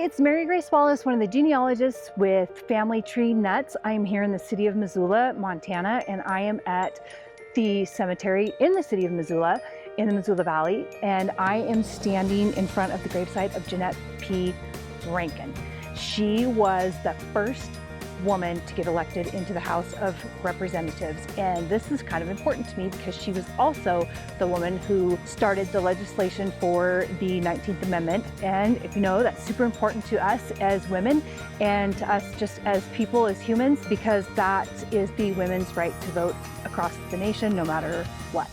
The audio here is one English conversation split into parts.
it's Mary Grace Wallace, one of the genealogists with Family Tree Nuts. I'm here in the city of Missoula, Montana, and I am at the cemetery in the city of Missoula, in the Missoula Valley, and I am standing in front of the gravesite of Jeanette P. Rankin. She was the first woman to get elected into the House of Representatives, and this is kind of important to me because she was also the woman who started the legislation for the 19th Amendment. And if you know, that's super important to us as women and to us just as people, as humans, because that is the women's right to vote across the nation no matter what.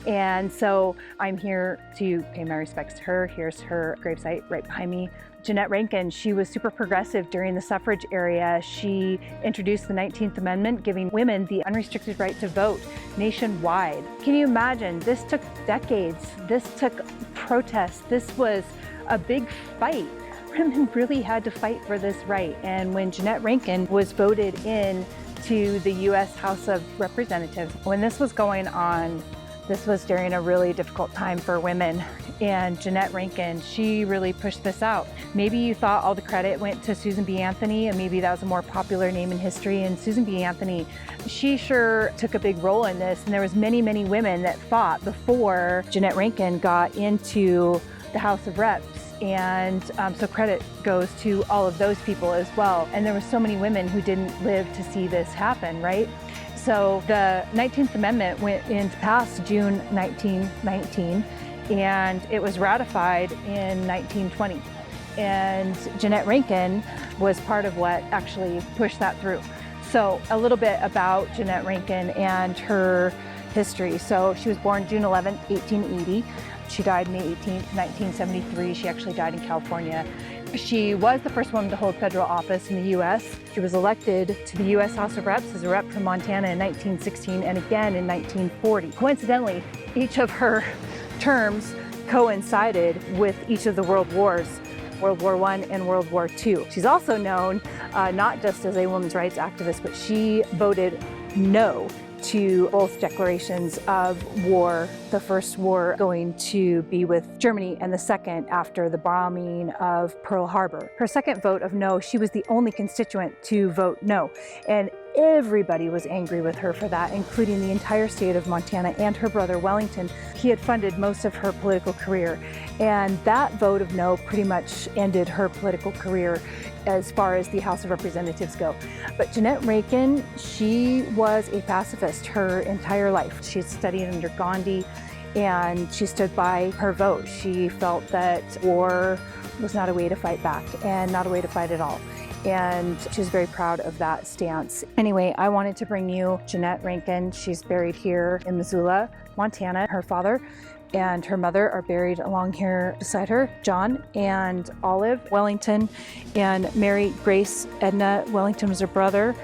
And so I'm here to pay my respects to her. Here's her gravesite right behind me. Jeanette Rankin, she was super progressive during the suffrage era. She introduced the 19th Amendment, giving women the unrestricted right to vote nationwide. Can you imagine? This took decades. This took protests. This was a big fight. Women really had to fight for this right. And when Jeanette Rankin was voted in to the U.S. House of Representatives, when this was going on, this was during a really difficult time for women, and Jeanette Rankin, she really pushed this out. Maybe you thought all the credit went to Susan B. Anthony, and maybe that was a more popular name in history, and Susan B. Anthony, she sure took a big role in this, and there was many, many women that fought before Jeanette Rankin got into the House of Reps. And so credit goes to all of those people as well. And there were so many women who didn't live to see this happen, right? So the 19th Amendment went into pass June 1919, and it was ratified in 1920. And Jeanette Rankin was part of what actually pushed that through. So a little bit about Jeanette Rankin and her history. So she was born June 11, 1880. She died May 18, 1973. She actually died in California. She was the first woman to hold federal office in the U.S. She was elected to the U.S. House of Reps as a rep from Montana in 1916 and again in 1940. Coincidentally, each of her terms coincided with each of the world wars, World War I and World War II. She's also known not just as a women's rights activist, but she voted no to both declarations of war, the first war going to be with Germany and the second after the bombing of Pearl Harbor. Her second vote of no, she was the only constituent to vote no. And everybody was angry with her for that, including the entire state of Montana and her brother Wellington. He had funded most of her political career. And that vote of no pretty much ended her political career as far as the House of Representatives go. But Jeanette Rankin, she was a pacifist her entire life. She had studied under Gandhi, and she stood by her vote. She felt that war was not a way to fight back and not a way to fight at all. And she's very proud of that stance. Anyway, I wanted to bring you Jeanette Rankin. She's buried here in Missoula, Montana. Her father and her mother are buried along here beside her. John and Olive Wellington and Mary Grace Edna Wellington was her brother,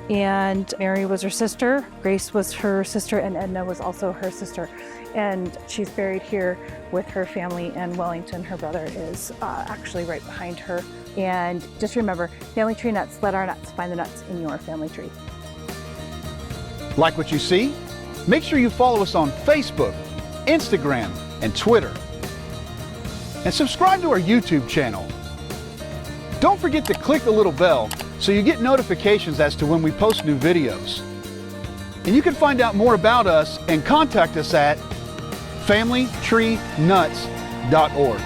and Mary was her sister. Grace was her sister, and Edna was also her sister. And she's buried here with her family, and Wellington, her brother, is actually right behind her. And just remember, Family Tree Nuts, let our nuts find the nuts in your family tree. Like what you see? Make sure you follow us on Facebook, Instagram, and Twitter. And subscribe to our YouTube channel. Don't forget to click the little bell so you get notifications as to when we post new videos. And you can find out more about us and contact us at familytreenuts.org.